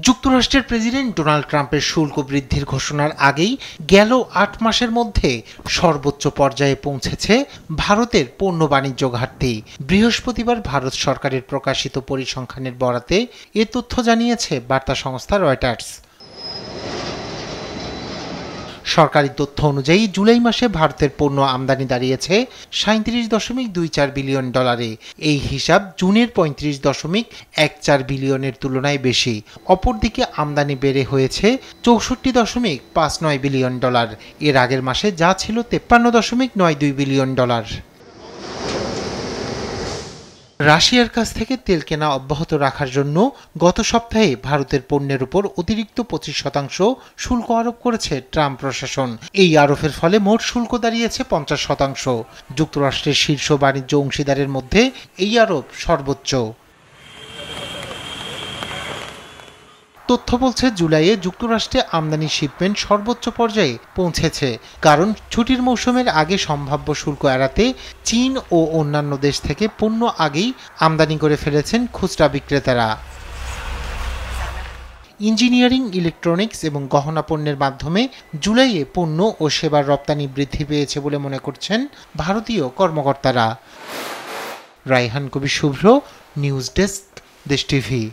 যুক্তরাষ্ট্রের president Donald ট্রাম্পের শুল্ক বৃদ্ধির ঘোষণার আগেই গেল ৮ মাসের মধ্যে সর্বোচ্চ পর্যায়ে পৌঁছেছে ভারতের পণ্য বাণিজ্য ঘাটতি। বৃহস্পতিবার ভারত সরকারের প্রকাশিত পরিসংখ্যানের বরাতে এ তথ্য জানিয়েছে বার্তা সংস্থা রয়টার্স। সরকারি তথ্য অনুযায়ী জুলাই মাসে ভারতের পণ্য আমদানি দাঁড়িয়েছে ৩৭.২৪ বিলিয়ন ডলারে। এই হিসাব জুনের ৩৫.14 বিলিয়নের তুলনায় বেশি। অপরদিকে আমদানি বেড়ে হয়েছে ৬৪.59 বিলিয়ন ডলার। এর আগের মাসে যা ছিল ৫৩.৯২ বিলিয়ন ডলার। রাশিয়ার কাছ থেকে তেল কেনা অব্যাহত রাখার জন্য গত সপ্তাহে ভারতের পণ্যের উপর অতিরিক্ত ২৫% শুল্ক আরোপ করেছে ট্রাম্প প্রশাসন। এই আরোপের ফলে মোট শুল্ক দাঁড়িয়েছে ৫০%। যুক্তরাষ্ট্রের শীর্ষ বাণিজ্য অংশীদারের মধ্যে এই আরোপ সর্বোচ্চ। তথ্য বলছে জুলাইয়ে যুক্তরাষ্ট্রে আমদানি শিপমেন্ট সর্বোচ্চ পর্যায়ে পৌঁছেছে, কারণ ছুটির মৌসুমের আগে সম্ভাব্য শুল্ক এড়াতে চীন ও অন্যান্য দেশ থেকে পণ্য আগেই আমদানি করে ফেলেছেন খুচরা বিক্রেতারা। ইঞ্জিনিয়ারিং, ইলেকট্রনিক্স এবং গহনা পণ্যের মাধ্যমে জুলাইয়ে পণ্য ও সেবার রপ্তানি বৃদ্ধি পেয়েছে বলে মনে করছেন ভারতীয় কর্মকর্তারা। রায়হান কবির শুভ্র, নিউজ ডেস্ক, দেশ টিভি।